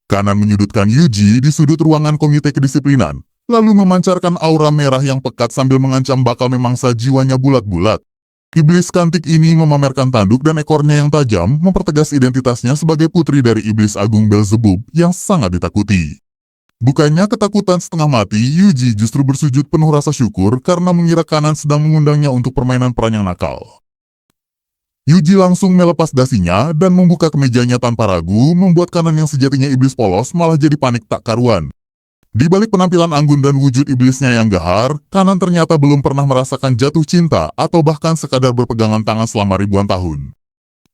Kanan menyudutkan Yuji di sudut ruangan komite kedisiplinan, lalu memancarkan aura merah yang pekat sambil mengancam bakal memangsa jiwanya bulat-bulat. Iblis kantik ini memamerkan tanduk dan ekornya yang tajam, mempertegas identitasnya sebagai putri dari iblis agung Beelzebub yang sangat ditakuti. Bukannya ketakutan setengah mati, Yuji justru bersujud penuh rasa syukur karena mengira Kanan sedang mengundangnya untuk permainan peran yang nakal. Yuji langsung melepas dasinya dan membuka kemejanya tanpa ragu, membuat Kanan yang sejatinya iblis polos malah jadi panik tak karuan. Di balik penampilan anggun dan wujud iblisnya yang gahar, Kanan ternyata belum pernah merasakan jatuh cinta atau bahkan sekadar berpegangan tangan selama ribuan tahun.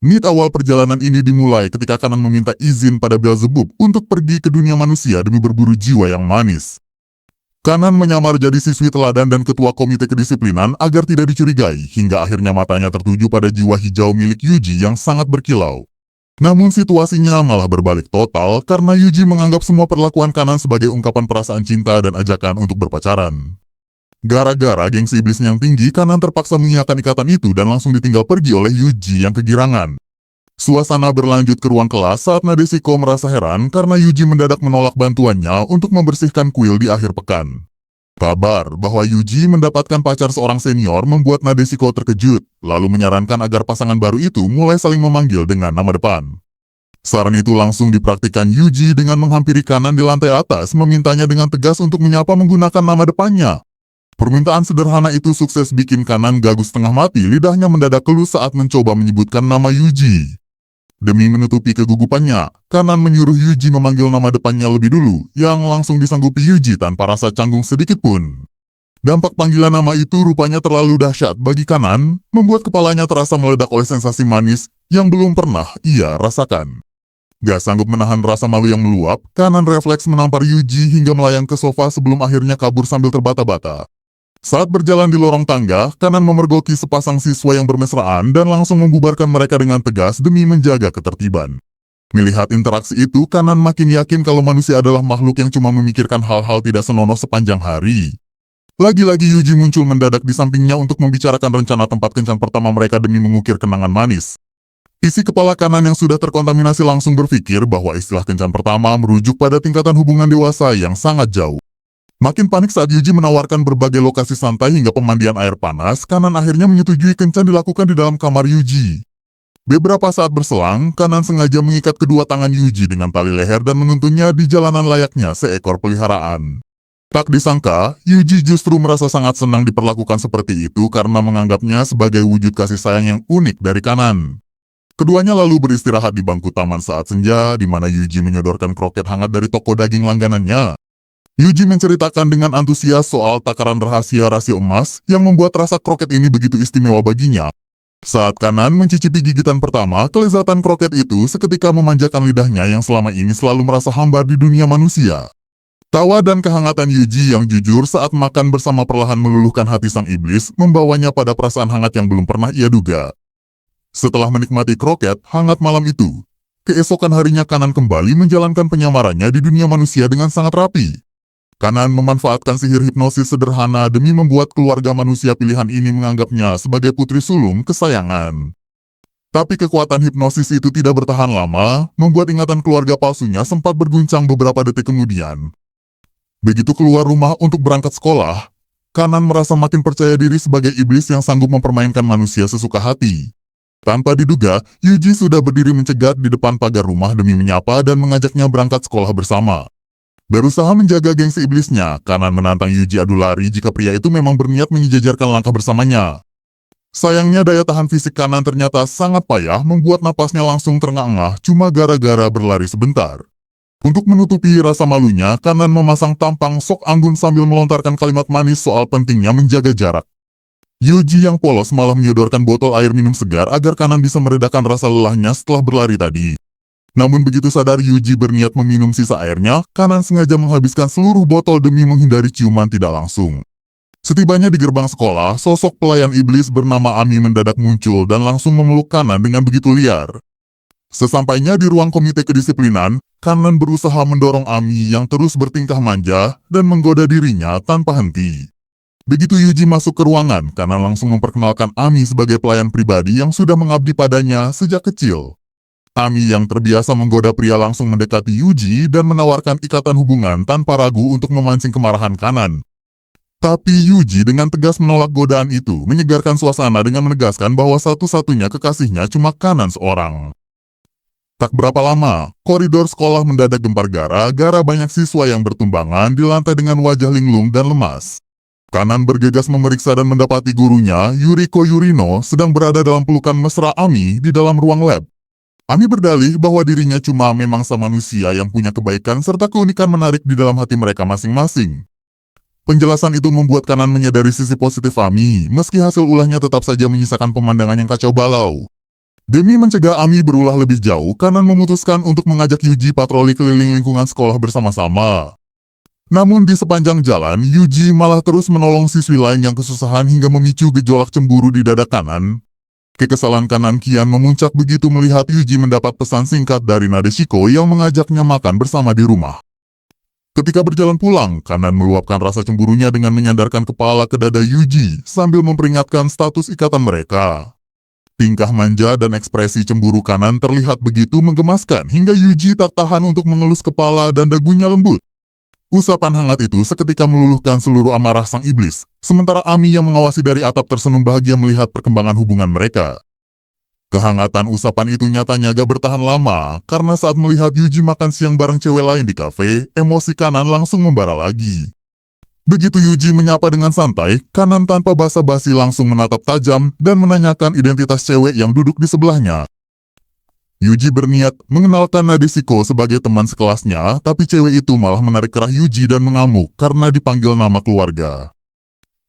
Nit awal perjalanan ini dimulai ketika Kanan meminta izin pada Beelzebub untuk pergi ke dunia manusia demi berburu jiwa yang manis. Kanan menyamar jadi siswi teladan dan ketua komite kedisiplinan agar tidak dicurigai, hingga akhirnya matanya tertuju pada jiwa hijau milik Yuji yang sangat berkilau. Namun situasinya malah berbalik total karena Yuji menganggap semua perlakuan Kanan sebagai ungkapan perasaan cinta dan ajakan untuk berpacaran. Gara-gara gengsi iblisnya yang tinggi, Kanan terpaksa mengiyakan ikatan itu dan langsung ditinggal pergi oleh Yuji yang kegirangan. Suasana berlanjut ke ruang kelas saat Nadeshiko merasa heran karena Yuji mendadak menolak bantuannya untuk membersihkan kuil di akhir pekan. Kabar bahwa Yuji mendapatkan pacar seorang senior membuat Nadeshiko terkejut, lalu menyarankan agar pasangan baru itu mulai saling memanggil dengan nama depan. Saran itu langsung dipraktikkan Yuji dengan menghampiri Kanan di lantai atas, memintanya dengan tegas untuk menyapa menggunakan nama depannya. Permintaan sederhana itu sukses bikin Kanan gagus setengah mati, lidahnya mendadak keluh saat mencoba menyebutkan nama Yuji. Demi menutupi kegugupannya, Kanan menyuruh Yuji memanggil nama depannya lebih dulu, yang langsung disanggupi Yuji tanpa rasa canggung sedikit pun. Dampak panggilan nama itu rupanya terlalu dahsyat bagi Kanan, membuat kepalanya terasa meledak oleh sensasi manis yang belum pernah ia rasakan. Gak sanggup menahan rasa malu yang meluap, Kanan refleks menampar Yuji hingga melayang ke sofa sebelum akhirnya kabur sambil terbata-bata. Saat berjalan di lorong tangga, Kanan memergoki sepasang siswa yang bermesraan dan langsung membubarkan mereka dengan tegas demi menjaga ketertiban. Melihat interaksi itu, Kanan makin yakin kalau manusia adalah makhluk yang cuma memikirkan hal-hal tidak senonoh sepanjang hari. Lagi-lagi Yuji muncul mendadak di sampingnya untuk membicarakan rencana tempat kencan pertama mereka demi mengukir kenangan manis. Isi kepala Kanan yang sudah terkontaminasi langsung berpikir bahwa istilah kencan pertama merujuk pada tingkatan hubungan dewasa yang sangat jauh. Makin panik saat Yuji menawarkan berbagai lokasi santai hingga pemandian air panas, Kanan akhirnya menyetujui kencan dilakukan di dalam kamar Yuji. Beberapa saat berselang, Kanan sengaja mengikat kedua tangan Yuji dengan tali leher dan menuntunnya di jalanan layaknya seekor peliharaan. Tak disangka, Yuji justru merasa sangat senang diperlakukan seperti itu karena menganggapnya sebagai wujud kasih sayang yang unik dari Kanan. Keduanya lalu beristirahat di bangku taman saat senja, di mana Yuji menyodorkan kroket hangat dari toko daging langganannya. Yuji menceritakan dengan antusias soal takaran rahasia rasio emas yang membuat rasa kroket ini begitu istimewa baginya. Saat Kanan mencicipi gigitan pertama, kelezatan kroket itu seketika memanjakan lidahnya yang selama ini selalu merasa hambar di dunia manusia. Tawa dan kehangatan Yuji yang jujur saat makan bersama perlahan meluluhkan hati sang iblis, membawanya pada perasaan hangat yang belum pernah ia duga. Setelah menikmati kroket hangat malam itu, keesokan harinya Kanan kembali menjalankan penyamarannya di dunia manusia dengan sangat rapi. Kanan memanfaatkan sihir hipnosis sederhana demi membuat keluarga manusia pilihan ini menganggapnya sebagai putri sulung kesayangan. Tapi kekuatan hipnosis itu tidak bertahan lama, membuat ingatan keluarga palsunya sempat berguncang beberapa detik kemudian. Begitu keluar rumah untuk berangkat sekolah, Kanan merasa makin percaya diri sebagai iblis yang sanggup mempermainkan manusia sesuka hati. Tanpa diduga, Yuji sudah berdiri mencegat di depan pagar rumah demi menyapa dan mengajaknya berangkat sekolah bersama. Berusaha menjaga gengsi iblisnya, Kanan menantang Yuji adu lari jika pria itu memang berniat menyejajarkan langkah bersamanya. Sayangnya daya tahan fisik Kanan ternyata sangat payah, membuat napasnya langsung terengah-engah cuma gara-gara berlari sebentar. Untuk menutupi rasa malunya, Kanan memasang tampang sok anggun sambil melontarkan kalimat manis soal pentingnya menjaga jarak. Yuji yang polos malah menyodorkan botol air minum segar agar Kanan bisa meredakan rasa lelahnya setelah berlari tadi. Namun begitu sadar Yuji berniat meminum sisa airnya, Kanan sengaja menghabiskan seluruh botol demi menghindari ciuman tidak langsung. Setibanya di gerbang sekolah, sosok pelayan iblis bernama Ami mendadak muncul dan langsung memeluk Kanan dengan begitu liar. Sesampainya di ruang komite kedisiplinan, Kanan berusaha mendorong Ami yang terus bertingkah manja dan menggoda dirinya tanpa henti. Begitu Yuji masuk ke ruangan, Kanan langsung memperkenalkan Ami sebagai pelayan pribadi yang sudah mengabdi padanya sejak kecil. Ami yang terbiasa menggoda pria langsung mendekati Yuji dan menawarkan ikatan hubungan tanpa ragu untuk memancing kemarahan Kanan. Tapi Yuji dengan tegas menolak godaan itu, menyegarkan suasana dengan menegaskan bahwa satu-satunya kekasihnya cuma Kanan seorang. Tak berapa lama, koridor sekolah mendadak gempar gara-gara banyak siswa yang bertumbangan di lantai dengan wajah linglung dan lemas. Kanan bergegas memeriksa dan mendapati gurunya, Yuriko Yurino, sedang berada dalam pelukan mesra Ami di dalam ruang lab. Ami berdalih bahwa dirinya cuma memangsa manusia yang punya kebaikan serta keunikan menarik di dalam hati mereka masing-masing. Penjelasan itu membuat Kanan menyadari sisi positif Ami, meski hasil ulahnya tetap saja menyisakan pemandangan yang kacau balau. Demi mencegah Ami berulah lebih jauh, Kanan memutuskan untuk mengajak Yuji patroli keliling lingkungan sekolah bersama-sama. Namun di sepanjang jalan, Yuji malah terus menolong siswi lain yang kesusahan hingga memicu gejolak cemburu di dada Kanan. Kekesalan Kanan kian memuncak begitu melihat Yuji mendapat pesan singkat dari Nadeshiko yang mengajaknya makan bersama di rumah. Ketika berjalan pulang, Kanan meluapkan rasa cemburunya dengan menyandarkan kepala ke dada Yuji sambil memperingatkan status ikatan mereka. Tingkah manja dan ekspresi cemburu Kanan terlihat begitu menggemaskan hingga Yuji tak tahan untuk mengelus kepala dan dagunya lembut. Usapan hangat itu seketika meluluhkan seluruh amarah sang iblis, sementara Ami yang mengawasi dari atap tersenyum bahagia melihat perkembangan hubungan mereka. Kehangatan usapan itu nyatanya gak bertahan lama, karena saat melihat Yuji makan siang bareng cewek lain di kafe, emosi Kanan langsung membara lagi. Begitu Yuji menyapa dengan santai, Kanan tanpa basa-basi langsung menatap tajam dan menanyakan identitas cewek yang duduk di sebelahnya. Yuji berniat mengenalkan Nadeshiko sebagai teman sekelasnya, tapi cewek itu malah menarik kerah Yuji dan mengamuk karena dipanggil nama keluarga.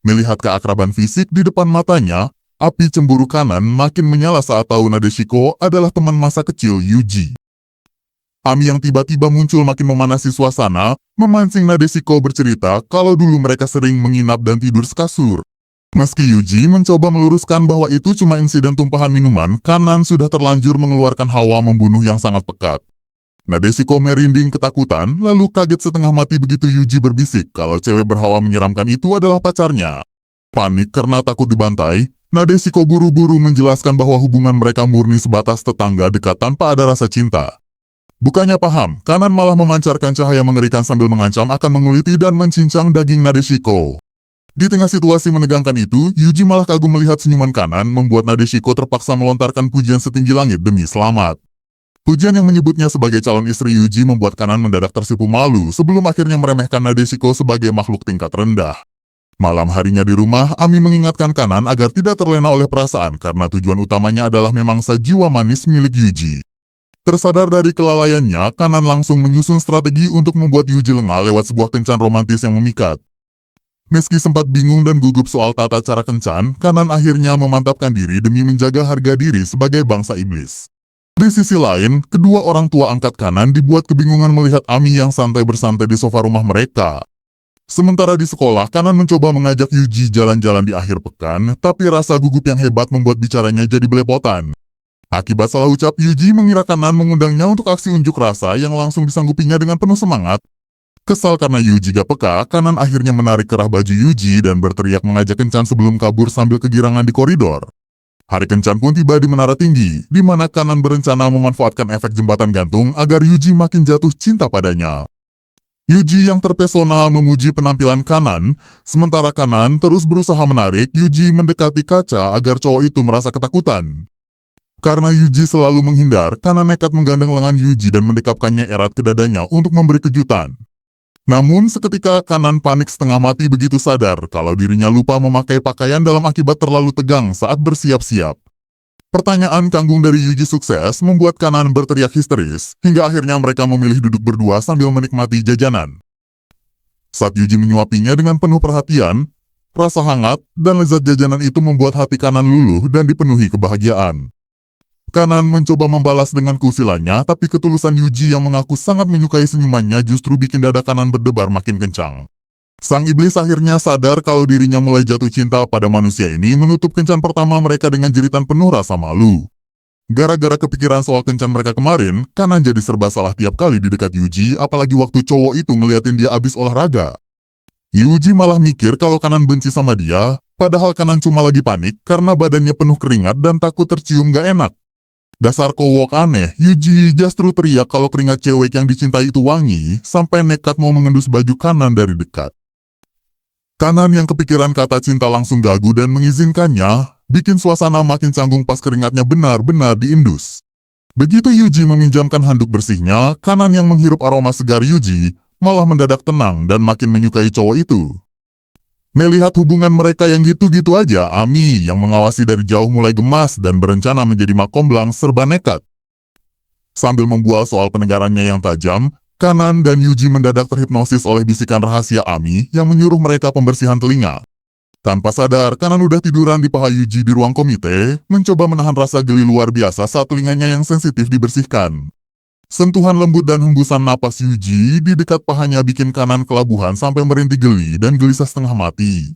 Melihat keakraban fisik di depan matanya, api cemburu Kanan makin menyala saat tahu Nadeshiko adalah teman masa kecil Yuji. Ami yang tiba-tiba muncul makin memanasi suasana, memancing Nadeshiko bercerita kalau dulu mereka sering menginap dan tidur sekasur. Meski Yuji mencoba meluruskan bahwa itu cuma insiden tumpahan minuman, Kanan sudah terlanjur mengeluarkan hawa membunuh yang sangat pekat. Nadeshiko merinding ketakutan, lalu kaget setengah mati begitu Yuji berbisik kalau cewek berhawa menyeramkan itu adalah pacarnya. Panik karena takut dibantai, Nadeshiko buru-buru menjelaskan bahwa hubungan mereka murni sebatas tetangga dekat tanpa ada rasa cinta. Bukannya paham, Kanan malah memancarkan cahaya mengerikan sambil mengancam akan menguliti dan mencincang daging Nadeshiko. Di tengah situasi menegangkan itu, Yuji malah kagum melihat senyuman Kanan membuat Nadeshiko terpaksa melontarkan pujian setinggi langit demi selamat. Pujian yang menyebutnya sebagai calon istri Yuji membuat Kanan mendadak tersipu malu sebelum akhirnya meremehkan Nadeshiko sebagai makhluk tingkat rendah. Malam harinya di rumah, Ami mengingatkan Kanan agar tidak terlena oleh perasaan karena tujuan utamanya adalah memangsa jiwa manis milik Yuji. Tersadar dari kelalaiannya, Kanan langsung menyusun strategi untuk membuat Yuji lengah lewat sebuah kencan romantis yang memikat. Meski sempat bingung dan gugup soal tata cara kencan, Kanan akhirnya memantapkan diri demi menjaga harga diri sebagai bangsa iblis. Di sisi lain, kedua orang tua angkat Kanan dibuat kebingungan melihat Ami yang santai bersantai di sofa rumah mereka. Sementara di sekolah, Kanan mencoba mengajak Yuji jalan-jalan di akhir pekan, tapi rasa gugup yang hebat membuat bicaranya jadi belepotan. Akibat salah ucap, Yuji mengira Kanan mengundangnya untuk aksi unjuk rasa yang langsung disanggupinya dengan penuh semangat. Kesal karena Yuji gak peka, Kanan akhirnya menarik kerah baju Yuji dan berteriak mengajak kencan sebelum kabur sambil kegirangan di koridor. Hari kencan pun tiba di menara tinggi, di mana Kanan berencana memanfaatkan efek jembatan gantung agar Yuji makin jatuh cinta padanya. Yuji yang terpesona memuji penampilan Kanan, sementara Kanan terus berusaha menarik Yuji mendekati kaca agar cowok itu merasa ketakutan. Karena Yuji selalu menghindar, Kanan nekat menggandeng lengan Yuji dan mendekapkannya erat ke dadanya untuk memberi kejutan. Namun seketika Kanan panik setengah mati begitu sadar kalau dirinya lupa memakai pakaian dalam akibat terlalu tegang saat bersiap-siap. Pertanyaan kanggung dari Yuji sukses membuat Kanan berteriak histeris, hingga akhirnya mereka memilih duduk berdua sambil menikmati jajanan. Saat Yuji menyuapinya dengan penuh perhatian, rasa hangat dan lezat jajanan itu membuat hati Kanan luluh dan dipenuhi kebahagiaan. Kanan mencoba membalas dengan kusilannya, tapi ketulusan Yuji yang mengaku sangat menyukai senyumannya justru bikin dada Kanan berdebar makin kencang. Sang iblis akhirnya sadar kalau dirinya mulai jatuh cinta pada manusia ini, menutup kencan pertama mereka dengan jeritan penuh rasa malu. Gara-gara kepikiran soal kencan mereka kemarin, Kanan jadi serba salah tiap kali di dekat Yuji, apalagi waktu cowok itu ngeliatin dia abis olahraga. Yuji malah mikir kalau Kanan benci sama dia, padahal Kanan cuma lagi panik karena badannya penuh keringat dan takut tercium gak enak. Dasar kowok aneh, Yuji justru teriak kalau keringat cewek yang dicintai itu wangi, sampai nekat mau mengendus baju Kanan dari dekat. Kanan yang kepikiran kata cinta langsung gagu dan mengizinkannya, bikin suasana makin canggung pas keringatnya benar-benar diindus. Begitu Yuji meminjamkan handuk bersihnya, Kanan yang menghirup aroma segar Yuji, malah mendadak tenang dan makin menyukai cowok itu. Melihat hubungan mereka yang gitu-gitu aja, Ami yang mengawasi dari jauh mulai gemas dan berencana menjadi makomblang serba nekat. Sambil membual soal pendengarannya yang tajam, Kanan dan Yuji mendadak terhipnosis oleh bisikan rahasia Ami yang menyuruh mereka pembersihan telinga. Tanpa sadar, Kanan udah tiduran di paha Yuji di ruang komite, mencoba menahan rasa geli luar biasa saat telinganya yang sensitif dibersihkan. Sentuhan lembut dan hembusan napas Yuji di dekat pahanya bikin Kanan kelabuhan sampai merintih geli dan gelisah setengah mati.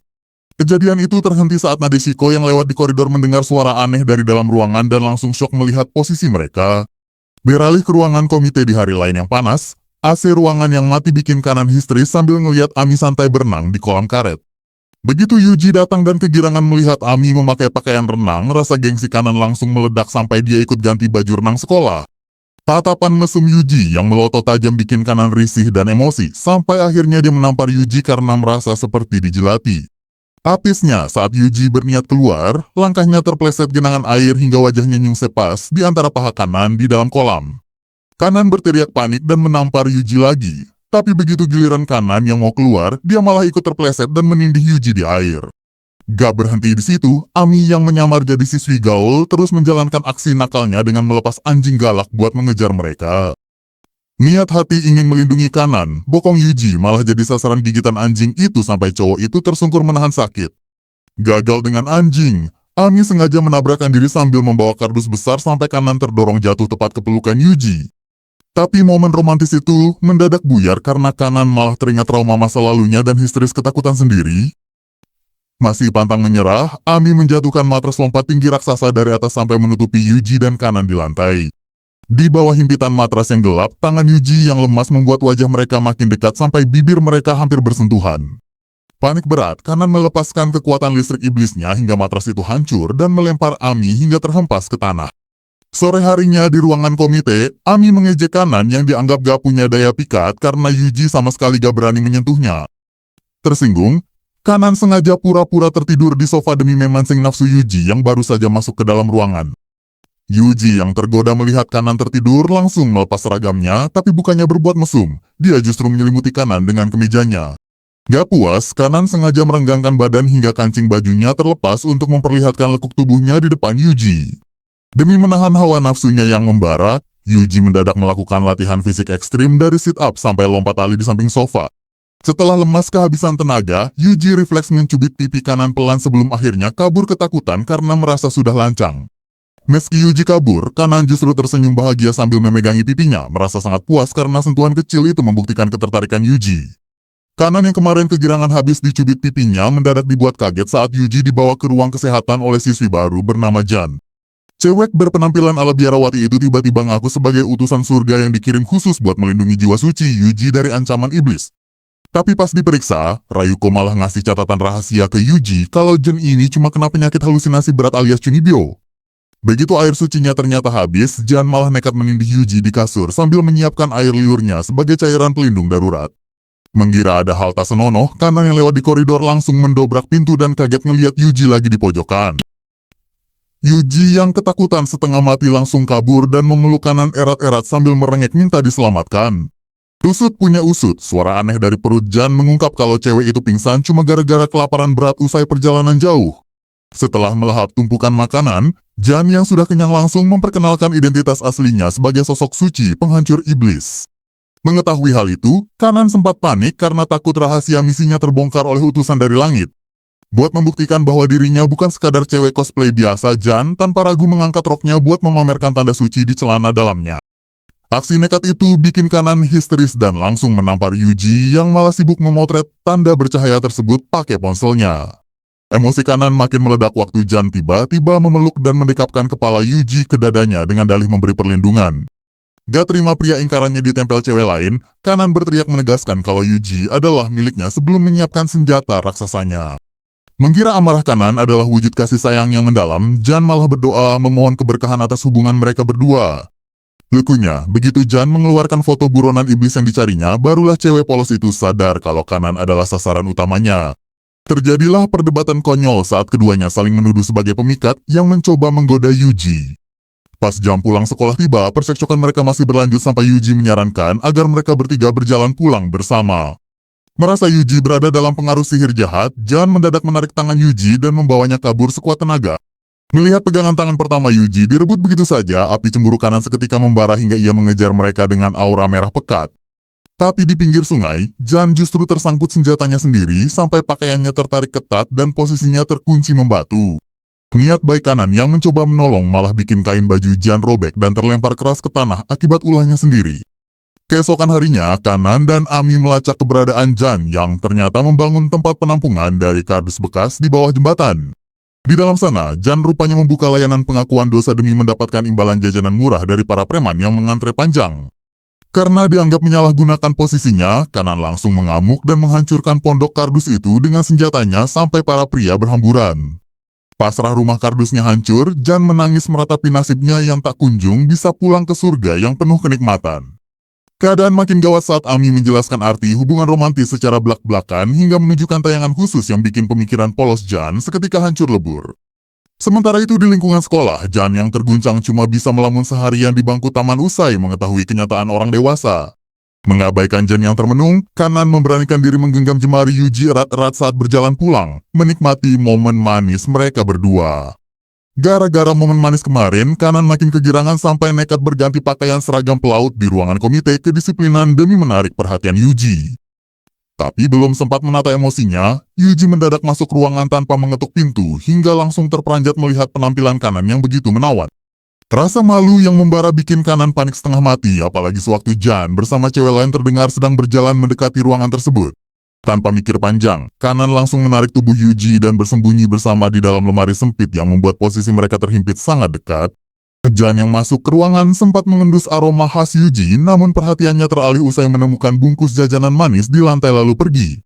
Kejadian itu terhenti saat Nadeshiko yang lewat di koridor mendengar suara aneh dari dalam ruangan dan langsung syok melihat posisi mereka. Beralih ke ruangan komite di hari lain yang panas, AC ruangan yang mati bikin Kanan histeris sambil ngeliat Ami santai berenang di kolam karet. Begitu Yuji datang dan kegirangan melihat Ami memakai pakaian renang, rasa gengsi Kanan langsung meledak sampai dia ikut ganti baju renang sekolah. Tatapan mesum Yuji yang melotot tajam bikin Kanan risih dan emosi, sampai akhirnya dia menampar Yuji karena merasa seperti dijelati. Apisnya saat Yuji berniat keluar, langkahnya terpleset genangan air hingga wajahnya nyungsep pas di antara paha Kanan di dalam kolam. Kanan berteriak panik dan menampar Yuji lagi, tapi begitu giliran Kanan yang mau keluar, dia malah ikut terpleset dan menindih Yuji di air. Gak berhenti di situ, Ami yang menyamar jadi siswi gaul terus menjalankan aksi nakalnya dengan melepas anjing galak buat mengejar mereka. Niat hati ingin melindungi Kanan, bokong Yuji malah jadi sasaran gigitan anjing itu sampai cowok itu tersungkur menahan sakit. Gagal dengan anjing, Ami sengaja menabrakkan diri sambil membawa kardus besar sampai Kanan terdorong jatuh tepat ke pelukan Yuji. Tapi momen romantis itu mendadak buyar karena Kanan malah teringat trauma masa lalunya dan histeris ketakutan sendiri. Masih pantang menyerah, Ami menjatuhkan matras lompat tinggi raksasa dari atas sampai menutupi Yuji dan Kanan di lantai. Di bawah himpitan matras yang gelap, tangan Yuji yang lemas membuat wajah mereka makin dekat sampai bibir mereka hampir bersentuhan. Panik berat, Kanan melepaskan kekuatan listrik iblisnya hingga matras itu hancur dan melempar Ami hingga terhempas ke tanah. Sore harinya di ruangan komite, Ami mengejek Kanan yang dianggap gak punya daya pikat karena Yuji sama sekali gak berani menyentuhnya. Tersinggung, Kanan sengaja pura-pura tertidur di sofa demi memancing nafsu Yuji yang baru saja masuk ke dalam ruangan. Yuji yang tergoda melihat Kanan tertidur langsung melepas seragamnya, tapi bukannya berbuat mesum, dia justru menyelimuti Kanan dengan kemejanya. Gak puas, Kanan sengaja merenggangkan badan hingga kancing bajunya terlepas untuk memperlihatkan lekuk tubuhnya di depan Yuji. Demi menahan hawa nafsunya yang membara, Yuji mendadak melakukan latihan fisik ekstrim dari sit-up sampai lompat tali di samping sofa. Setelah lemas kehabisan tenaga, Yuji refleks mencubit pipi Kanan pelan sebelum akhirnya kabur ketakutan karena merasa sudah lancang. Meski Yuji kabur, Kanan justru tersenyum bahagia sambil memegangi pipinya, merasa sangat puas karena sentuhan kecil itu membuktikan ketertarikan Yuji. Kanan yang kemarin kegirangan habis dicubit pipinya mendadak dibuat kaget saat Yuji dibawa ke ruang kesehatan oleh siswi baru bernama Jan. Cewek berpenampilan ala biarawati itu tiba-tiba ngaku sebagai utusan surga yang dikirim khusus buat melindungi jiwa suci Yuji dari ancaman iblis. Tapi pas diperiksa, Rayuko malah ngasih catatan rahasia ke Yuji kalau Jen ini cuma kena penyakit halusinasi berat alias Chunibyo. Begitu air sucinya ternyata habis, Jan malah nekat menindih Yuji di kasur sambil menyiapkan air liurnya sebagai cairan pelindung darurat. Mengira ada hal tak senonoh, Kanan yang lewat di koridor langsung mendobrak pintu dan kaget ngeliat Yuji lagi di pojokan. Yuji yang ketakutan setengah mati langsung kabur dan memeluk Kanan erat-erat sambil merengek minta diselamatkan. Usut punya usut, suara aneh dari perut Jan mengungkap kalau cewek itu pingsan cuma gara-gara kelaparan berat usai perjalanan jauh. Setelah melahap tumpukan makanan, Jan yang sudah kenyang langsung memperkenalkan identitas aslinya sebagai sosok suci penghancur iblis. Mengetahui hal itu, Kanan sempat panik karena takut rahasia misinya terbongkar oleh utusan dari langit. Buat membuktikan bahwa dirinya bukan sekadar cewek cosplay biasa, Jan tanpa ragu mengangkat roknya buat memamerkan tanda suci di celana dalamnya. Aksi nekat itu bikin Kanan histeris dan langsung menampar Yuji yang malah sibuk memotret tanda bercahaya tersebut pakai ponselnya. Emosi Kanan makin meledak waktu Jan tiba-tiba memeluk dan mendekapkan kepala Yuji ke dadanya dengan dalih memberi perlindungan. Gak terima pria ingkarannya ditempel cewek lain, Kanan berteriak menegaskan kalau Yuji adalah miliknya sebelum menyiapkan senjata raksasanya. Mengira amarah Kanan adalah wujud kasih sayang yang mendalam, Jan malah berdoa memohon keberkahan atas hubungan mereka berdua. Lucunya, begitu Jan mengeluarkan foto buronan iblis yang dicarinya, barulah cewek polos itu sadar kalau Kanan adalah sasaran utamanya. Terjadilah perdebatan konyol saat keduanya saling menuduh sebagai pemikat yang mencoba menggoda Yuji. Pas jam pulang sekolah tiba, percekcokan mereka masih berlanjut sampai Yuji menyarankan agar mereka bertiga berjalan pulang bersama. Merasa Yuji berada dalam pengaruh sihir jahat, Jan mendadak menarik tangan Yuji dan membawanya kabur sekuat tenaga. Melihat pegangan tangan pertama Yuji direbut begitu saja, api cemburu Kanan seketika membara hingga ia mengejar mereka dengan aura merah pekat. Tapi di pinggir sungai, Jan justru tersangkut senjatanya sendiri sampai pakaiannya tertarik ketat dan posisinya terkunci membatu. Niat baik Kanan yang mencoba menolong malah bikin kain baju Jan robek dan terlempar keras ke tanah akibat ulahnya sendiri. Keesokan harinya, Kanan dan Ami melacak keberadaan Jan yang ternyata membangun tempat penampungan dari kardus bekas di bawah jembatan. Di dalam sana, Jan rupanya membuka layanan pengakuan dosa demi mendapatkan imbalan jajanan murah dari para preman yang mengantre panjang. Karena dianggap menyalahgunakan posisinya, Kanan langsung mengamuk dan menghancurkan pondok kardus itu dengan senjatanya sampai para pria berhamburan. Pasrah rumah kardusnya hancur, Jan menangis meratapi nasibnya yang tak kunjung bisa pulang ke surga yang penuh kenikmatan. Keadaan makin gawat saat Ami menjelaskan arti hubungan romantis secara belak-belakan hingga menunjukkan tayangan khusus yang bikin pemikiran polos Jan seketika hancur lebur. Sementara itu di lingkungan sekolah, Jan yang terguncang cuma bisa melamun seharian di bangku taman usai mengetahui kenyataan orang dewasa. Mengabaikan Jan yang termenung, Kanan memberanikan diri menggenggam jemari Yuji erat-erat saat berjalan pulang, menikmati momen manis mereka berdua. Gara-gara momen manis kemarin, Kanan makin kegirangan sampai nekat berganti pakaian seragam pelaut di ruangan komite kedisiplinan demi menarik perhatian Yuji. Tapi belum sempat menata emosinya, Yuji mendadak masuk ruangan tanpa mengetuk pintu hingga langsung terperanjat melihat penampilan Kanan yang begitu menawan. Rasa malu yang membara bikin Kanan panik setengah mati, apalagi sewaktu Jan bersama cewek lain terdengar sedang berjalan mendekati ruangan tersebut. Tanpa mikir panjang, Kanan langsung menarik tubuh Yuji dan bersembunyi bersama di dalam lemari sempit yang membuat posisi mereka terhimpit sangat dekat. Jan yang masuk ke ruangan sempat mengendus aroma khas Yuji, namun perhatiannya teralih usai menemukan bungkus jajanan manis di lantai lalu pergi.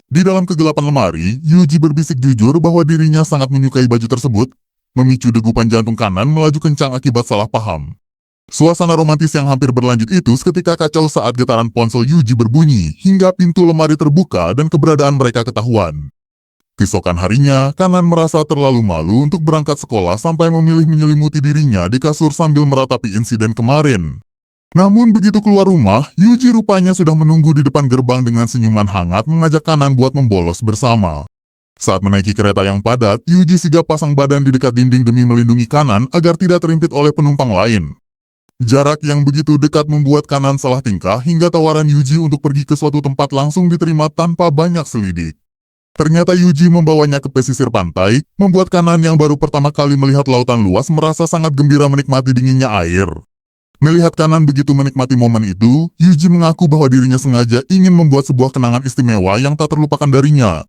Di dalam kegelapan lemari, Yuji berbisik jujur bahwa dirinya sangat menyukai baju tersebut, memicu degupan jantung Kanan melaju kencang akibat salah paham. Suasana romantis yang hampir berlanjut itu seketika kacau saat getaran ponsel Yuji berbunyi hingga pintu lemari terbuka dan keberadaan mereka ketahuan. Keesokan harinya, Kanan merasa terlalu malu untuk berangkat sekolah sampai memilih menyelimuti dirinya di kasur sambil meratapi insiden kemarin. Namun begitu keluar rumah, Yuji rupanya sudah menunggu di depan gerbang dengan senyuman hangat mengajak Kanan buat membolos bersama. Saat menaiki kereta yang padat, Yuji sigap pasang badan di dekat dinding demi melindungi Kanan agar tidak terimpit oleh penumpang lain. Jarak yang begitu dekat membuat Kanan salah tingkah hingga tawaran Yuji untuk pergi ke suatu tempat langsung diterima tanpa banyak selidik. Ternyata Yuji membawanya ke pesisir pantai, membuat Kanan yang baru pertama kali melihat lautan luas merasa sangat gembira menikmati dinginnya air. Melihat Kanan begitu menikmati momen itu, Yuji mengaku bahwa dirinya sengaja ingin membuat sebuah kenangan istimewa yang tak terlupakan darinya.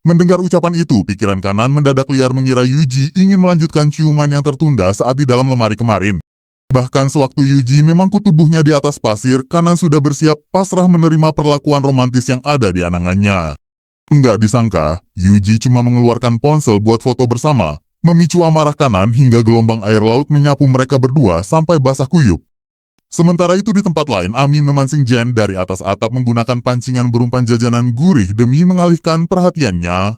Mendengar ucapan itu, pikiran Kanan mendadak liar mengira Yuji ingin melanjutkan ciuman yang tertunda saat di dalam lemari kemarin. Bahkan sewaktu Yuji memangku tubuhnya di atas pasir, Kanan sudah bersiap pasrah menerima perlakuan romantis yang ada di angannya. Enggak disangka, Yuji cuma mengeluarkan ponsel buat foto bersama, memicu amarah Kanan hingga gelombang air laut menyapu mereka berdua sampai basah kuyup. Sementara itu di tempat lain, Ami memancing Jen dari atas atap menggunakan pancingan berumpan jajanan gurih demi mengalihkan perhatiannya.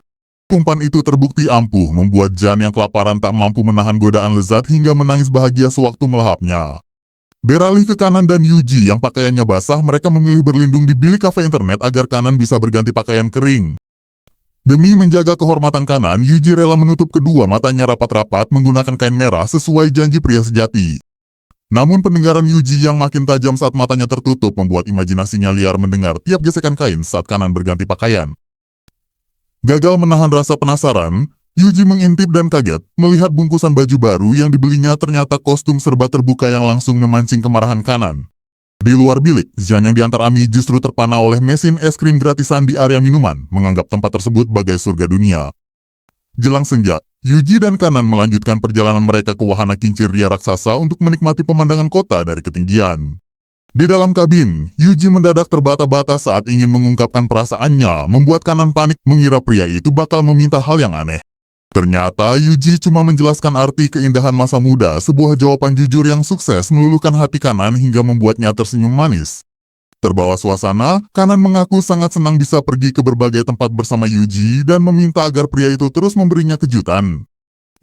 Umpan itu terbukti ampuh, membuat Jan yang kelaparan tak mampu menahan godaan lezat hingga menangis bahagia sewaktu melahapnya. Beralih ke Kanan dan Yuji yang pakaiannya basah, mereka memilih berlindung di bilik kafe internet agar Kanan bisa berganti pakaian kering. Demi menjaga kehormatan Kanan, Yuji rela menutup kedua matanya rapat-rapat menggunakan kain merah sesuai janji pria sejati. Namun pendengaran Yuji yang makin tajam saat matanya tertutup membuat imajinasinya liar mendengar tiap gesekan kain saat Kanan berganti pakaian. Gagal menahan rasa penasaran, Yuji mengintip dan kaget melihat bungkusan baju baru yang dibelinya ternyata kostum serba terbuka yang langsung memancing kemarahan Kanan. Di luar bilik, Jan yang diantar Ami justru terpana oleh mesin es krim gratisan di area minuman, menganggap tempat tersebut bagai surga dunia. Jelang senja, Yuji dan Kanan melanjutkan perjalanan mereka ke wahana kincir ria raksasa untuk menikmati pemandangan kota dari ketinggian. Di dalam kabin, Yuji mendadak terbata-bata saat ingin mengungkapkan perasaannya, membuat Kanan panik mengira pria itu bakal meminta hal yang aneh. Ternyata Yuji cuma menjelaskan arti keindahan masa muda, sebuah jawaban jujur yang sukses meluluhkan hati Kanan hingga membuatnya tersenyum manis. Terbawa suasana, Kanan mengaku sangat senang bisa pergi ke berbagai tempat bersama Yuji dan meminta agar pria itu terus memberinya kejutan.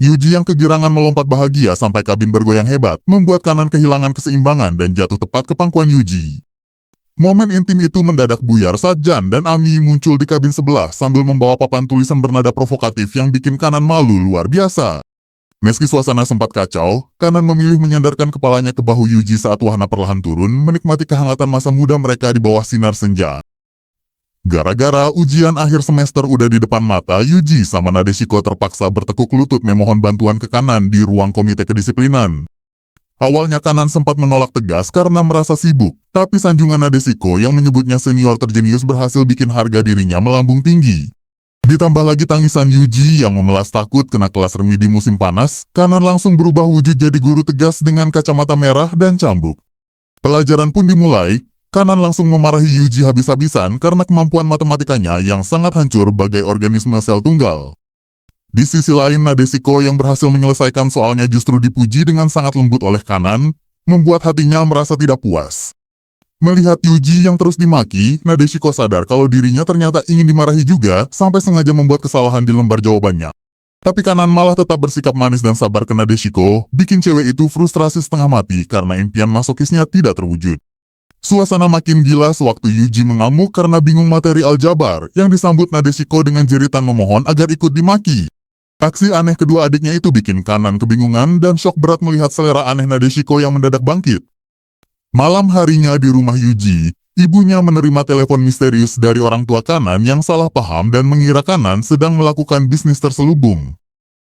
Yuji yang kegirangan melompat bahagia sampai kabin bergoyang hebat, membuat Kanan kehilangan keseimbangan dan jatuh tepat ke pangkuan Yuji. Momen intim itu mendadak buyar saat Jan dan Ami muncul di kabin sebelah sambil membawa papan tulisan bernada provokatif yang bikin Kanan malu luar biasa. Meski suasana sempat kacau, Kanan memilih menyandarkan kepalanya ke bahu Yuji saat wahana perlahan turun, menikmati kehangatan masa muda mereka di bawah sinar senja. Gara-gara ujian akhir semester udah di depan mata, Yuji sama Nadeshiko terpaksa bertekuk lutut memohon bantuan ke Kanan di ruang komite kedisiplinan. Awalnya Kanan sempat menolak tegas karena merasa sibuk, tapi sanjungan Nadeshiko yang menyebutnya senior terjenius berhasil bikin harga dirinya melambung tinggi. Ditambah lagi tangisan Yuji yang memelas takut kena kelas remi di musim panas, Kanan langsung berubah wujud jadi guru tegas dengan kacamata merah dan cambuk. Pelajaran pun dimulai. Kanan langsung memarahi Yuji habis-habisan karena kemampuan matematikanya yang sangat hancur bagai organisme sel tunggal. Di sisi lain, Nadeshiko yang berhasil menyelesaikan soalnya justru dipuji dengan sangat lembut oleh Kanan, membuat hatinya merasa tidak puas. Melihat Yuji yang terus dimaki, Nadeshiko sadar kalau dirinya ternyata ingin dimarahi juga, sampai sengaja membuat kesalahan di lembar jawabannya. Tapi Kanan malah tetap bersikap manis dan sabar ke Nadeshiko, bikin cewek itu frustrasi setengah mati karena impian masokisnya tidak terwujud. Suasana makin gila sewaktu Yuji mengamuk karena bingung materi aljabar, yang disambut Nadeshiko dengan jeritan memohon agar ikut dimaki. Aksi aneh kedua adiknya itu bikin Kanan kebingungan dan syok berat melihat selera aneh Nadeshiko yang mendadak bangkit. Malam harinya di rumah Yuji, ibunya menerima telepon misterius dari orang tua Kanan yang salah paham dan mengira Kanan sedang melakukan bisnis terselubung.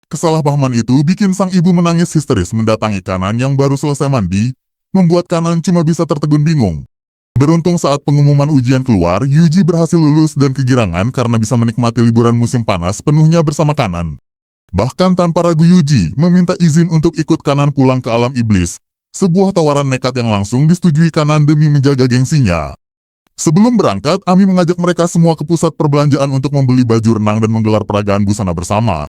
Kesalahpahaman itu bikin sang ibu menangis histeris mendatangi Kanan yang baru selesai mandi, membuat Kanan cuma bisa tertegun bingung. Beruntung saat pengumuman ujian keluar, Yuji berhasil lulus dan kegirangan karena bisa menikmati liburan musim panas penuhnya bersama Kanan. Bahkan tanpa ragu Yuji meminta izin untuk ikut Kanan pulang ke alam iblis. Sebuah tawaran nekat yang langsung disetujui Kanan demi menjaga gengsinya. Sebelum berangkat, Ami mengajak mereka semua ke pusat perbelanjaan untuk membeli baju renang dan menggelar peragaan busana bersama.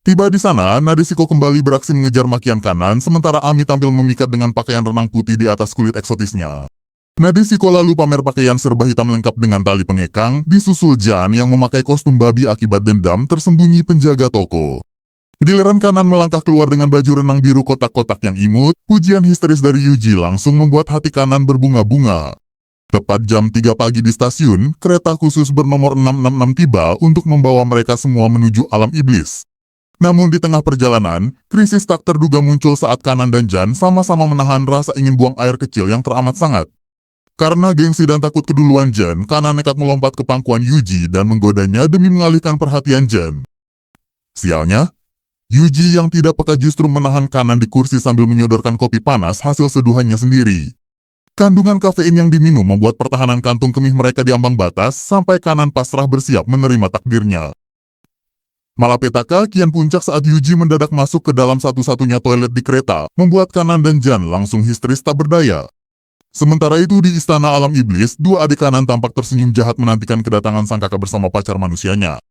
Tiba di sana, Nadeshiko kembali beraksi mengejar makian Kanan, sementara Ami tampil memikat dengan pakaian renang putih di atas kulit eksotisnya. Nadeshiko lalu pamer pakaian serba hitam lengkap dengan tali pengekang, disusul Jan yang memakai kostum babi akibat dendam tersembunyi penjaga toko. Giliran Kanan melangkah keluar dengan baju renang biru kotak-kotak yang imut, pujian histeris dari Yuji langsung membuat hati Kanan berbunga-bunga. Tepat jam 3 pagi di stasiun, kereta khusus bernomor 666 tiba untuk membawa mereka semua menuju alam iblis. Namun di tengah perjalanan, krisis tak terduga muncul saat Kanan dan Jan sama-sama menahan rasa ingin buang air kecil yang teramat sangat. Karena gengsi dan takut keduluan Jan, Kanan nekat melompat ke pangkuan Yuji dan menggodanya demi mengalihkan perhatian Jan. Sialnya, Yuji yang tidak peka justru menahan Kanan di kursi sambil menyodorkan kopi panas hasil seduhannya sendiri. Kandungan kafein yang diminum membuat pertahanan kantung kemih mereka diambang batas sampai Kanan pasrah bersiap menerima takdirnya. Malapetaka kian puncak saat Yuji mendadak masuk ke dalam satu-satunya toilet di kereta, membuat Kanan dan Jan langsung histeris tak berdaya. Sementara itu di istana alam iblis, dua adik Kanan tampak tersenyum jahat menantikan kedatangan sang kakak bersama pacar manusianya.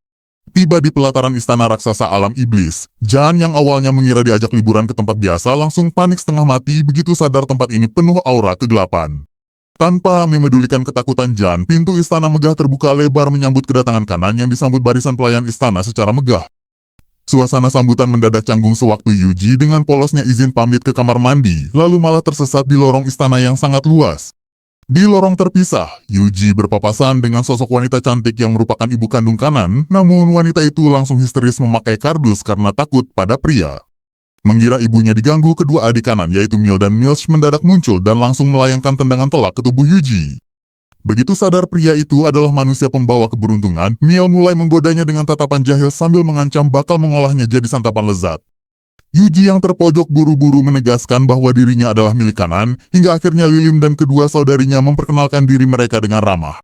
Tiba di pelataran istana raksasa alam iblis, Jan yang awalnya mengira diajak liburan ke tempat biasa langsung panik setengah mati begitu sadar tempat ini penuh aura kegelapan. Tanpa memedulikan ketakutan Jan, pintu istana megah terbuka lebar menyambut kedatangan Kanan yang disambut barisan pelayan istana secara megah. Suasana sambutan mendadak canggung sewaktu Yuji dengan polosnya izin pamit ke kamar mandi, lalu malah tersesat di lorong istana yang sangat luas. Di lorong terpisah, Yuji berpapasan dengan sosok wanita cantik yang merupakan ibu kandung Kanan, namun wanita itu langsung histeris memakai kardus karena takut pada pria. Mengira ibunya diganggu, kedua adik Kanan yaitu Mil dan Milch mendadak muncul dan langsung melayangkan tendangan telak ke tubuh Yuji. Begitu sadar pria itu adalah manusia pembawa keberuntungan, Mil mulai menggodanya dengan tatapan jahil sambil mengancam bakal mengolahnya jadi santapan lezat. Yuji yang terpojok buru-buru menegaskan bahwa dirinya adalah milik Kanan, hingga akhirnya Lilim dan kedua saudarinya memperkenalkan diri mereka dengan ramah.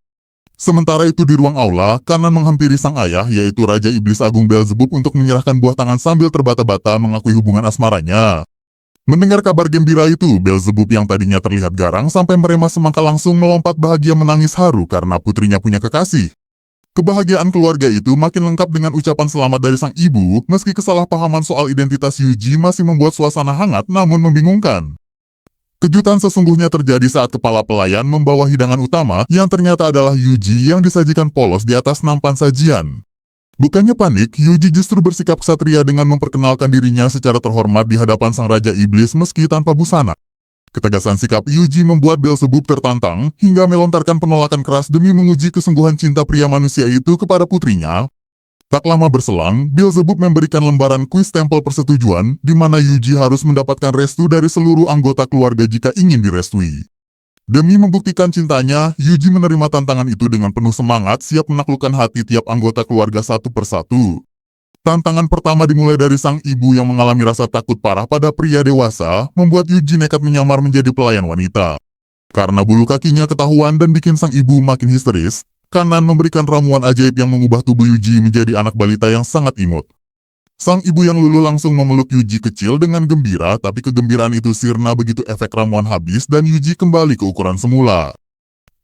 Sementara itu di ruang aula, Kanan menghampiri sang ayah yaitu Raja Iblis Agung Beelzebub untuk menyerahkan buah tangan sambil terbata-bata mengakui hubungan asmaranya. Mendengar kabar gembira itu, Beelzebub yang tadinya terlihat garang sampai meremas semangka langsung melompat bahagia menangis haru karena putrinya punya kekasih. Kebahagiaan keluarga itu makin lengkap dengan ucapan selamat dari sang ibu, meski kesalahpahaman soal identitas Yuji masih membuat suasana hangat namun membingungkan. Kejutan sesungguhnya terjadi saat kepala pelayan membawa hidangan utama yang ternyata adalah Yuji yang disajikan polos di atas nampan sajian. Bukannya panik, Yuji justru bersikap ksatria dengan memperkenalkan dirinya secara terhormat di hadapan sang Raja Iblis meski tanpa busana. Ketegasan sikap Yuji membuat Beelzebub tertantang hingga melontarkan penolakan keras demi menguji kesungguhan cinta pria manusia itu kepada putrinya. Tak lama berselang, Beelzebub memberikan lembaran kuis stempel persetujuan di mana Yuji harus mendapatkan restu dari seluruh anggota keluarga jika ingin direstui. Demi membuktikan cintanya, Yuji menerima tantangan itu dengan penuh semangat siap menaklukkan hati tiap anggota keluarga satu persatu. Tantangan pertama dimulai dari sang ibu yang mengalami rasa takut parah pada pria dewasa, membuat Yuji nekat menyamar menjadi pelayan wanita. Karena bulu kakinya ketahuan dan bikin sang ibu makin histeris, Kanan memberikan ramuan ajaib yang mengubah tubuh Yuji menjadi anak balita yang sangat imut. Sang ibu yang luluh langsung memeluk Yuji kecil dengan gembira, tapi kegembiraan itu sirna begitu efek ramuan habis dan Yuji kembali ke ukuran semula.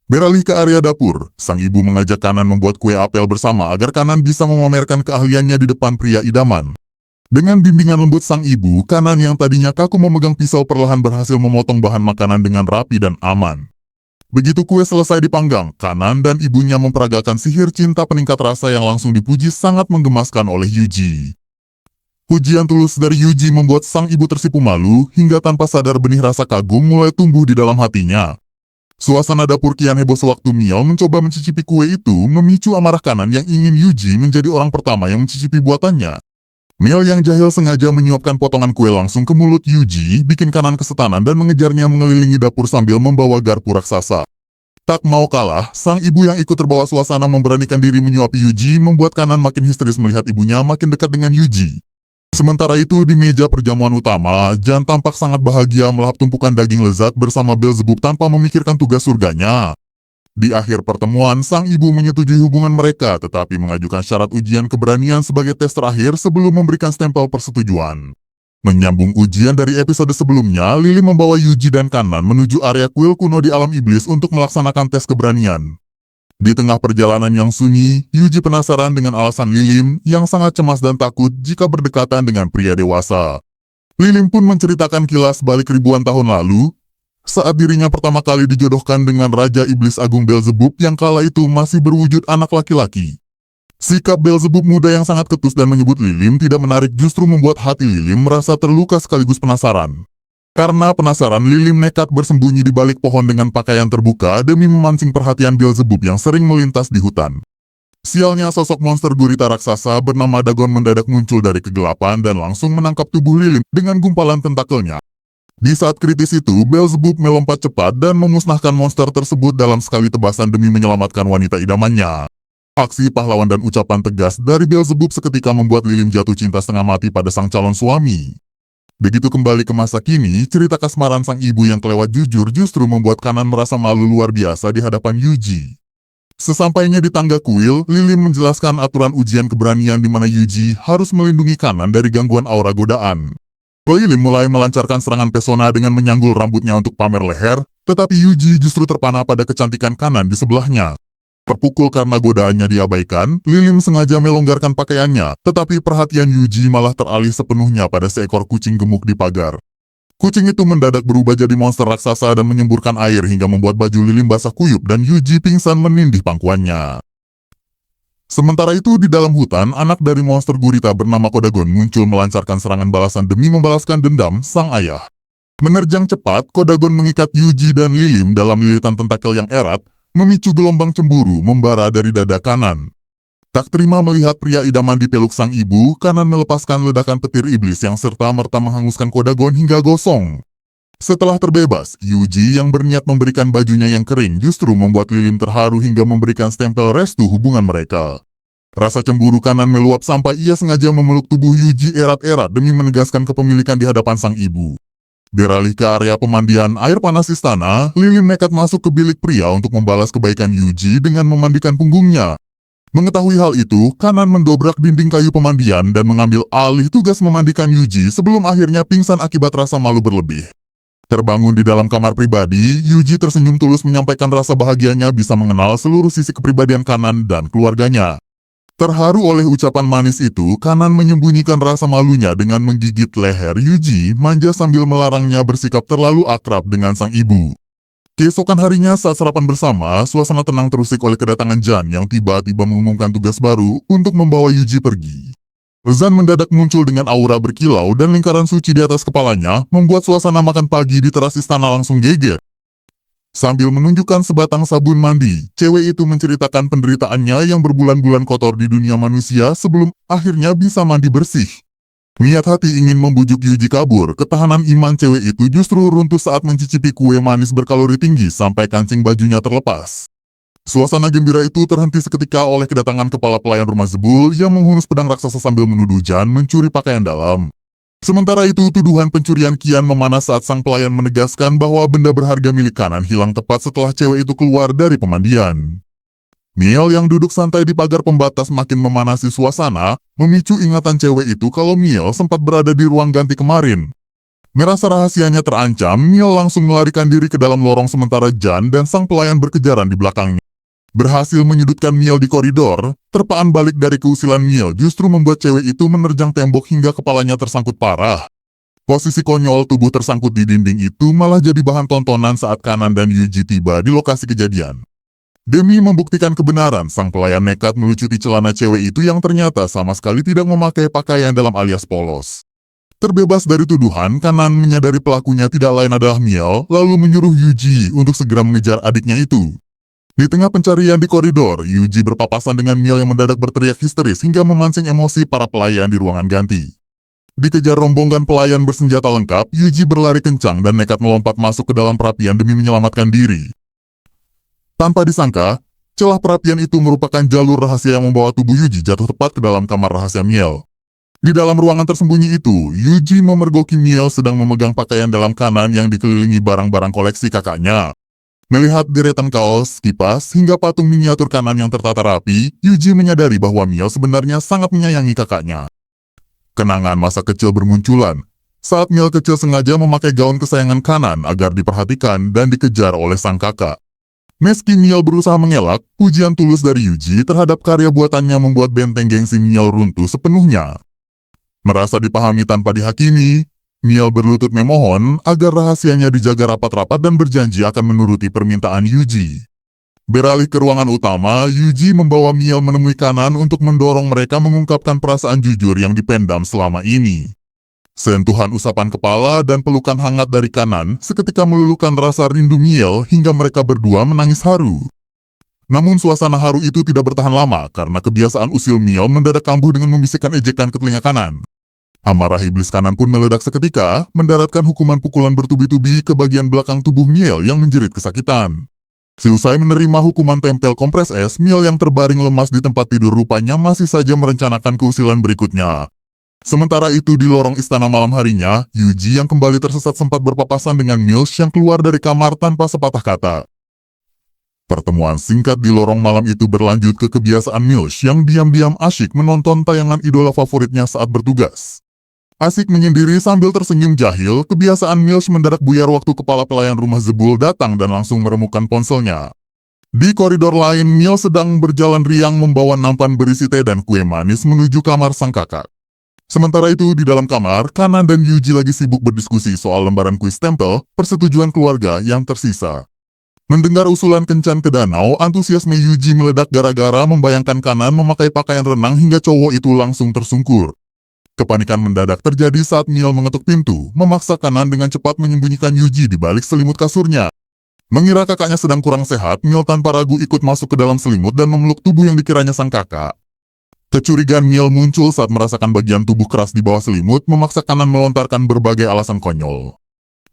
Beralih ke area dapur, sang ibu mengajak Kanan membuat kue apel bersama agar Kanan bisa memamerkan keahliannya di depan pria idaman. Dengan bimbingan lembut sang ibu, Kanan yang tadinya kaku memegang pisau perlahan berhasil memotong bahan makanan dengan rapi dan aman. Begitu kue selesai dipanggang, Kanan dan ibunya memperagakan sihir cinta peningkat rasa yang langsung dipuji sangat menggemaskan oleh Yuji. Pujian tulus dari Yuji membuat sang ibu tersipu malu, hingga tanpa sadar benih rasa kagum mulai tumbuh di dalam hatinya. Suasana dapur kian heboh sewaktu Miao mencoba mencicipi kue itu, memicu amarah Kanan yang ingin Yuji menjadi orang pertama yang mencicipi buatannya. Miao yang jahil sengaja menyuapkan potongan kue langsung ke mulut Yuji, bikin Kanan kesetanan dan mengejarnya mengelilingi dapur sambil membawa garpu raksasa. Tak mau kalah, sang ibu yang ikut terbawa suasana memberanikan diri menyuapi Yuji membuat Kanan makin histeris melihat ibunya makin dekat dengan Yuji. Sementara itu di meja perjamuan utama, Jan tampak sangat bahagia melahap tumpukan daging lezat bersama Beelzebub tanpa memikirkan tugas surganya. Di akhir pertemuan, sang ibu menyetujui hubungan mereka tetapi mengajukan syarat ujian keberanian sebagai tes terakhir sebelum memberikan stempel persetujuan. Menyambung ujian dari episode sebelumnya, Lily membawa Yuji dan Kanan menuju area kuil kuno di alam iblis untuk melaksanakan tes keberanian. Di tengah perjalanan yang sunyi, Yuji penasaran dengan alasan Lilim yang sangat cemas dan takut jika berdekatan dengan pria dewasa. Lilim pun menceritakan kilas balik ribuan tahun lalu, saat dirinya pertama kali dijodohkan dengan Raja Iblis Agung Beelzebub yang kala itu masih berwujud anak laki-laki. Sikap Beelzebub muda yang sangat ketus dan menyebut Lilim tidak menarik justru membuat hati Lilim merasa terluka sekaligus penasaran. Karena penasaran, Lilim nekat bersembunyi di balik pohon dengan pakaian terbuka demi memancing perhatian Beelzebub yang sering melintas di hutan. Sialnya sosok monster gurita raksasa bernama Dagon mendadak muncul dari kegelapan dan langsung menangkap tubuh Lilim dengan gumpalan tentakelnya. Di saat kritis itu, Beelzebub melompat cepat dan memusnahkan monster tersebut dalam sekali tebasan demi menyelamatkan wanita idamannya. Aksi pahlawan dan ucapan tegas dari Beelzebub seketika membuat Lilim jatuh cinta setengah mati pada sang calon suami. Begitu kembali ke masa kini, cerita kasmaran sang ibu yang kelewat jujur justru membuat Kanan merasa malu luar biasa di hadapan Yuji. Sesampainya di tangga kuil, Lilim menjelaskan aturan ujian keberanian di mana Yuji harus melindungi Kanan dari gangguan aura godaan. Lilim mulai melancarkan serangan pesona dengan menyanggul rambutnya untuk pamer leher, tetapi Yuji justru terpana pada kecantikan Kanan di sebelahnya. Terpukul karena godaannya diabaikan, Lilim sengaja melonggarkan pakaiannya, tetapi perhatian Yuji malah teralih sepenuhnya pada seekor kucing gemuk di pagar. Kucing itu mendadak berubah jadi monster raksasa dan menyemburkan air hingga membuat baju Lilim basah kuyup dan Yuji pingsan menindih pangkuannya. Sementara itu di dalam hutan, anak dari monster gurita bernama Kodagon muncul melancarkan serangan balasan demi membalaskan dendam sang ayah. Menerjang cepat, Kodagon mengikat Yuji dan Lilim dalam lilitan tentakel yang erat, memicu gelombang cemburu membara dari dada Kanan. Tak terima melihat pria idaman dipeluk sang ibu, Kanan melepaskan ledakan petir iblis yang serta-merta menghanguskan Kodagon hingga gosong. Setelah terbebas, Yuji yang berniat memberikan bajunya yang kering justru membuat Lilim terharu hingga memberikan stempel restu hubungan mereka. Rasa cemburu Kanan meluap sampai ia sengaja memeluk tubuh Yuji erat-erat demi menegaskan kepemilikan di hadapan sang ibu. Beralih ke area pemandian air panas istana, Lilim nekat masuk ke bilik pria untuk membalas kebaikan Yuji dengan memandikan punggungnya. Mengetahui hal itu, Kanan mendobrak dinding kayu pemandian dan mengambil alih tugas memandikan Yuji sebelum akhirnya pingsan akibat rasa malu berlebih. Terbangun di dalam kamar pribadi, Yuji tersenyum tulus menyampaikan rasa bahagianya bisa mengenal seluruh sisi kepribadian Kanan dan keluarganya. Terharu oleh ucapan manis itu, Kanan menyembunyikan rasa malunya dengan menggigit leher Yuji, manja sambil melarangnya bersikap terlalu akrab dengan sang ibu. Keesokan harinya saat sarapan bersama, suasana tenang terusik oleh kedatangan Jan yang tiba-tiba mengumumkan tugas baru untuk membawa Yuji pergi. Zan mendadak muncul dengan aura berkilau dan lingkaran suci di atas kepalanya, membuat suasana makan pagi di teras istana langsung geger. Sambil menunjukkan sebatang sabun mandi, cewek itu menceritakan penderitaannya yang berbulan-bulan kotor di dunia manusia sebelum akhirnya bisa mandi bersih. Niat hati ingin membujuk Yuji kabur, ketahanan iman cewek itu justru runtuh saat mencicipi kue manis berkalori tinggi sampai kancing bajunya terlepas. Suasana gembira itu terhenti seketika oleh kedatangan kepala pelayan rumah Zebul yang menghunus pedang raksasa sambil menuduh Jan mencuri pakaian dalam. Sementara itu, tuduhan pencurian kian memanas saat sang pelayan menegaskan bahwa benda berharga milik Kanan hilang tepat setelah cewek itu keluar dari pemandian. Miel yang duduk santai di pagar pembatas makin memanasi suasana, memicu ingatan cewek itu kalau Miel sempat berada di ruang ganti kemarin. Merasa rahasianya terancam, Miel langsung melarikan diri ke dalam lorong sementara Jan dan sang pelayan berkejaran di belakangnya. Berhasil menyudutkan Miel di koridor, terpaan balik dari keusilan Miel justru membuat cewek itu menerjang tembok hingga kepalanya tersangkut parah. Posisi konyol tubuh tersangkut di dinding itu malah jadi bahan tontonan saat Kanan dan Yuji tiba di lokasi kejadian. Demi membuktikan kebenaran, sang pelayan nekat melucuti celana cewek itu yang ternyata sama sekali tidak memakai pakaian dalam alias polos. Terbebas dari tuduhan, Kanan menyadari pelakunya tidak lain adalah Miel, lalu menyuruh Yuji untuk segera mengejar adiknya itu. Di tengah pencarian di koridor, Yuji berpapasan dengan Miel yang mendadak berteriak histeris hingga memancing emosi para pelayan di ruangan ganti. Dikejar rombongan pelayan bersenjata lengkap, Yuji berlari kencang dan nekat melompat masuk ke dalam perapian demi menyelamatkan diri. Tanpa disangka, celah perapian itu merupakan jalur rahasia yang membawa tubuh Yuji jatuh tepat ke dalam kamar rahasia Miel. Di dalam ruangan tersembunyi itu, Yuji memergoki Miel sedang memegang pakaian dalam Kanan yang dikelilingi barang-barang koleksi kakaknya. Melihat deretan kaos, kipas, hingga patung miniatur Kanan yang tertata rapi, Yuji menyadari bahwa Miel sebenarnya sangat menyayangi kakaknya. Kenangan masa kecil bermunculan, saat Miel kecil sengaja memakai gaun kesayangan Kanan agar diperhatikan dan dikejar oleh sang kakak. Meski Miel berusaha mengelak, pujian tulus dari Yuji terhadap karya buatannya membuat benteng gengsi Miel runtuh sepenuhnya. Merasa dipahami tanpa dihakimi, Miel berlutut memohon agar rahasianya dijaga rapat-rapat dan berjanji akan menuruti permintaan Yuji. Beralih ke ruangan utama, Yuji membawa Miel menemui Kanan untuk mendorong mereka mengungkapkan perasaan jujur yang dipendam selama ini. Sentuhan usapan kepala dan pelukan hangat dari Kanan seketika meluluhkan rasa rindu Miel hingga mereka berdua menangis haru. Namun suasana haru itu tidak bertahan lama karena kebiasaan usil Miel mendadak kambuh dengan membisikkan ejekan ke telinga Kanan. Amarah iblis Kanan pun meledak seketika, mendaratkan hukuman pukulan bertubi-tubi ke bagian belakang tubuh Miel yang menjerit kesakitan. Seusai menerima hukuman tempel kompres es, Miel yang terbaring lemas di tempat tidur rupanya masih saja merencanakan keusilan berikutnya. Sementara itu di lorong istana malam harinya, Yuji yang kembali tersesat sempat berpapasan dengan Milch yang keluar dari kamar tanpa sepatah kata. Pertemuan singkat di lorong malam itu berlanjut ke kebiasaan Milch yang diam-diam asyik menonton tayangan idola favoritnya saat bertugas. Asik menyendiri sambil tersenyum jahil, kebiasaan Milch mendadak buyar waktu kepala pelayan rumah Zebul datang dan langsung meremukkan ponselnya. Di koridor lain, Milch sedang berjalan riang membawa nampan berisi teh dan kue manis menuju kamar sang kakak. Sementara itu di dalam kamar, Kanan dan Yuji lagi sibuk berdiskusi soal lembaran kuis tempel, persetujuan keluarga yang tersisa. Mendengar usulan kencan ke danau, antusiasme Yuji meledak gara-gara membayangkan Kanan memakai pakaian renang hingga cowok itu langsung tersungkur. Kepanikan mendadak terjadi saat Miel mengetuk pintu, memaksa Kanan dengan cepat menyembunyikan Yuji di balik selimut kasurnya. Mengira kakaknya sedang kurang sehat, Miel tanpa ragu ikut masuk ke dalam selimut dan memeluk tubuh yang dikiranya sang kakak. Kecurigaan Miel muncul saat merasakan bagian tubuh keras di bawah selimut, memaksa Kanan melontarkan berbagai alasan konyol.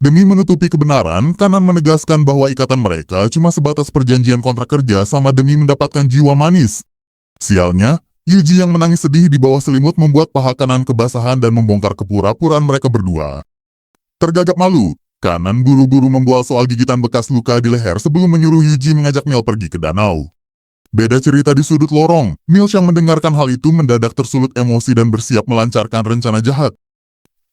Demi menutupi kebenaran, Kanan menegaskan bahwa ikatan mereka cuma sebatas perjanjian kontrak kerja sama demi mendapatkan jiwa manis. Sialnya, Yuji yang menangis sedih di bawah selimut membuat paha Kanan kebasahan dan membongkar kepura-puraan mereka berdua. Tergagap malu, Kanan buru-buru membual soal gigitan bekas luka di leher sebelum menyuruh Yuji mengajak Miel pergi ke danau. Beda cerita di sudut lorong, Mills yang mendengarkan hal itu mendadak tersulut emosi dan bersiap melancarkan rencana jahat.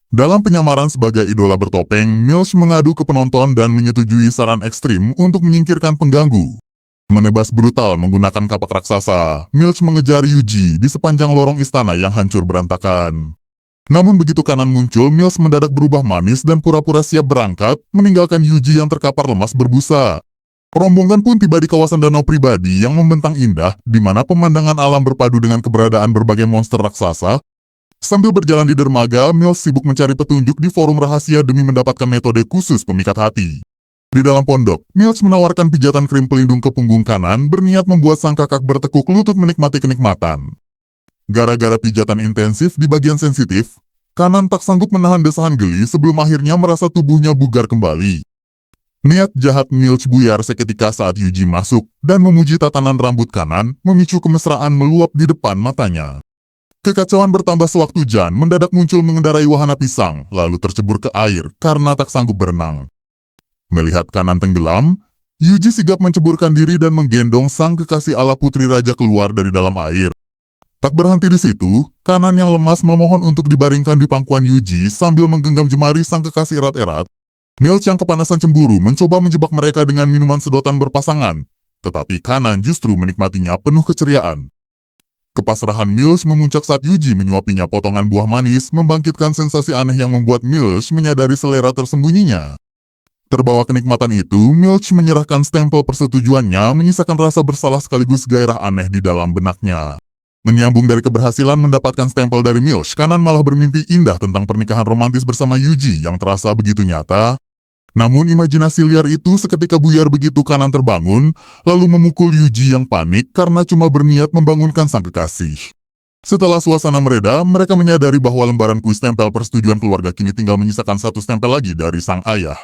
Dalam penyamaran sebagai idola bertopeng, Mills mengadu ke penonton dan menyetujui saran ekstrim untuk menyingkirkan pengganggu. Menebas brutal menggunakan kapak raksasa, Mills mengejar Yuji di sepanjang lorong istana yang hancur berantakan. Namun begitu Kanan muncul, Mills mendadak berubah manis dan pura-pura siap berangkat, meninggalkan Yuji yang terkapar lemas berbusa. Rombongan pun tiba di kawasan danau pribadi yang membentang indah, di mana pemandangan alam berpadu dengan keberadaan berbagai monster raksasa. Sambil berjalan di dermaga, Mills sibuk mencari petunjuk di forum rahasia demi mendapatkan metode khusus pemikat hati. Di dalam pondok, Mills menawarkan pijatan krim pelindung ke punggung kanan, berniat membuat sang kakak bertekuk lutut menikmati kenikmatan. Gara-gara pijatan intensif di bagian sensitif, Kanan tak sanggup menahan desahan geli sebelum akhirnya merasa tubuhnya bugar kembali. Niat jahat Mills buyar seketika saat Yuji masuk dan memuji tatanan rambut Kanan, memicu kemesraan meluap di depan matanya. Kekacauan bertambah sewaktu Jan mendadak muncul mengendarai wahana pisang, lalu tercebur ke air karena tak sanggup berenang. Melihat Kanan tenggelam, Yuji sigap menceburkan diri dan menggendong sang kekasih ala putri raja keluar dari dalam air. Tak berhenti di situ, Kanan yang lemas memohon untuk dibaringkan di pangkuan Yuji sambil menggenggam jemari sang kekasih erat-erat. Mills yang kepanasan cemburu mencoba menjebak mereka dengan minuman sedotan berpasangan, tetapi Kanan justru menikmatinya penuh keceriaan. Kepasrahan Mills memuncak saat Yuji menyuapinya potongan buah manis, membangkitkan sensasi aneh yang membuat Mills menyadari selera tersembunyinya. Terbawa kenikmatan itu, Mills menyerahkan stempel persetujuannya, menyisakan rasa bersalah sekaligus gairah aneh di dalam benaknya. Menyambung dari keberhasilan mendapatkan stempel dari Mills, Kanan malah bermimpi indah tentang pernikahan romantis bersama Yuji yang terasa begitu nyata. Namun imajinasi liar itu seketika buyar begitu Kanan terbangun, lalu memukul Yuji yang panik karena cuma berniat membangunkan sang kekasih. Setelah suasana mereda, mereka menyadari bahwa lembaran kuis stempel persetujuan keluarga kini tinggal menyisakan satu stempel lagi dari sang ayah.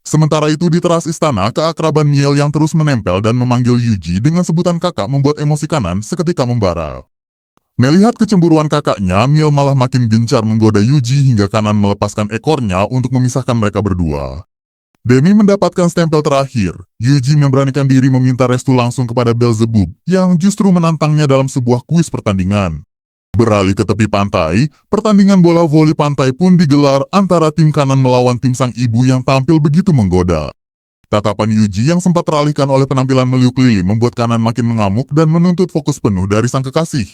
Sementara itu di teras istana, keakraban Miel yang terus menempel dan memanggil Yuji dengan sebutan kakak membuat emosi Kanan seketika membara. Melihat kecemburuan kakaknya, Miel malah makin gencar menggoda Yuji hingga Kanan melepaskan ekornya untuk memisahkan mereka berdua. Demi mendapatkan stempel terakhir, Yuji memberanikan diri meminta restu langsung kepada Beelzebub yang justru menantangnya dalam sebuah kuis pertandingan. Beralih ke tepi pantai, pertandingan bola voli pantai pun digelar antara tim Kanan melawan tim sang ibu yang tampil begitu menggoda. Tatapan Yuji yang sempat teralihkan oleh penampilan meliuk lili membuat Kanan makin mengamuk dan menuntut fokus penuh dari sang kekasih.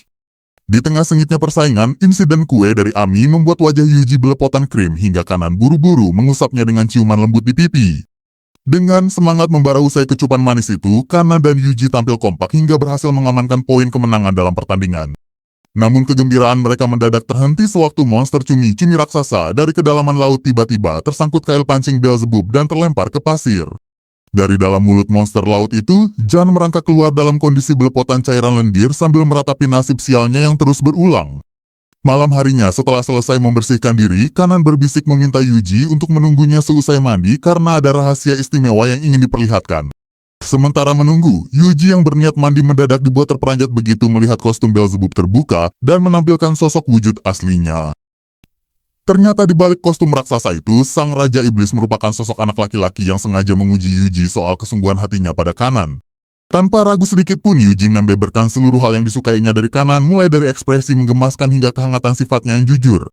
Di tengah sengitnya persaingan, insiden kue dari Ami membuat wajah Yuji belepotan krim hingga Kanan buru-buru mengusapnya dengan ciuman lembut di pipi. Dengan semangat membara usai kecupan manis itu, Kanan dan Yuji tampil kompak hingga berhasil mengamankan poin kemenangan dalam pertandingan. Namun kegembiraan mereka mendadak terhenti sewaktu monster cumi-cumi raksasa dari kedalaman laut tiba-tiba tersangkut kail pancing Beelzebub dan terlempar ke pasir. Dari dalam mulut monster laut itu, Jan merangkak keluar dalam kondisi belepotan cairan lendir sambil meratapi nasib sialnya yang terus berulang. Malam harinya setelah selesai membersihkan diri, Kanan berbisik meminta Yuji untuk menunggunya seusai mandi karena ada rahasia istimewa yang ingin diperlihatkan. Sementara menunggu, Yuji yang berniat mandi mendadak dibuat terperanjat begitu melihat kostum Beelzebub terbuka dan menampilkan sosok wujud aslinya. Ternyata di balik kostum raksasa itu, sang Raja Iblis merupakan sosok anak laki-laki yang sengaja menguji Yuji soal kesungguhan hatinya pada Kanan. Tanpa ragu sedikit pun, Yuji membeberkan seluruh hal yang disukainya dari Kanan, mulai dari ekspresi menggemaskan hingga kehangatan sifatnya yang jujur.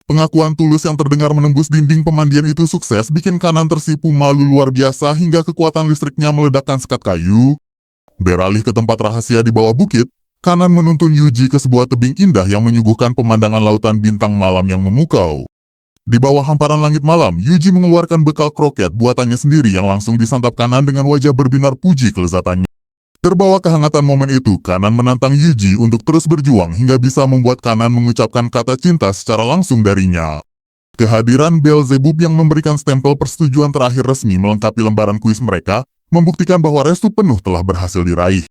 Pengakuan tulus yang terdengar menembus dinding pemandian itu sukses bikin Kanan tersipu malu luar biasa hingga kekuatan listriknya meledakkan sekat kayu. Beralih ke tempat rahasia di bawah bukit, Kanan menuntun Yuji ke sebuah tebing indah yang menyuguhkan pemandangan lautan bintang malam yang memukau. Di bawah hamparan langit malam, Yuji mengeluarkan bekal kroket buatannya sendiri yang langsung disantap Kanan dengan wajah berbinar puji kelezatannya. Terbawa kehangatan momen itu, Kanan menantang Yuji untuk terus berjuang hingga bisa membuat Kanan mengucapkan kata cinta secara langsung darinya. Kehadiran Beelzebub yang memberikan stempel persetujuan terakhir resmi melengkapi lembaran kuis mereka, membuktikan bahwa restu penuh telah berhasil diraih.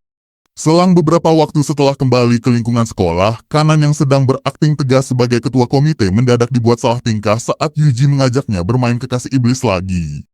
Selang beberapa waktu setelah kembali ke lingkungan sekolah, Kanan yang sedang berakting tegas sebagai ketua komite mendadak dibuat salah tingkah saat Yuji mengajaknya bermain kekasih iblis lagi.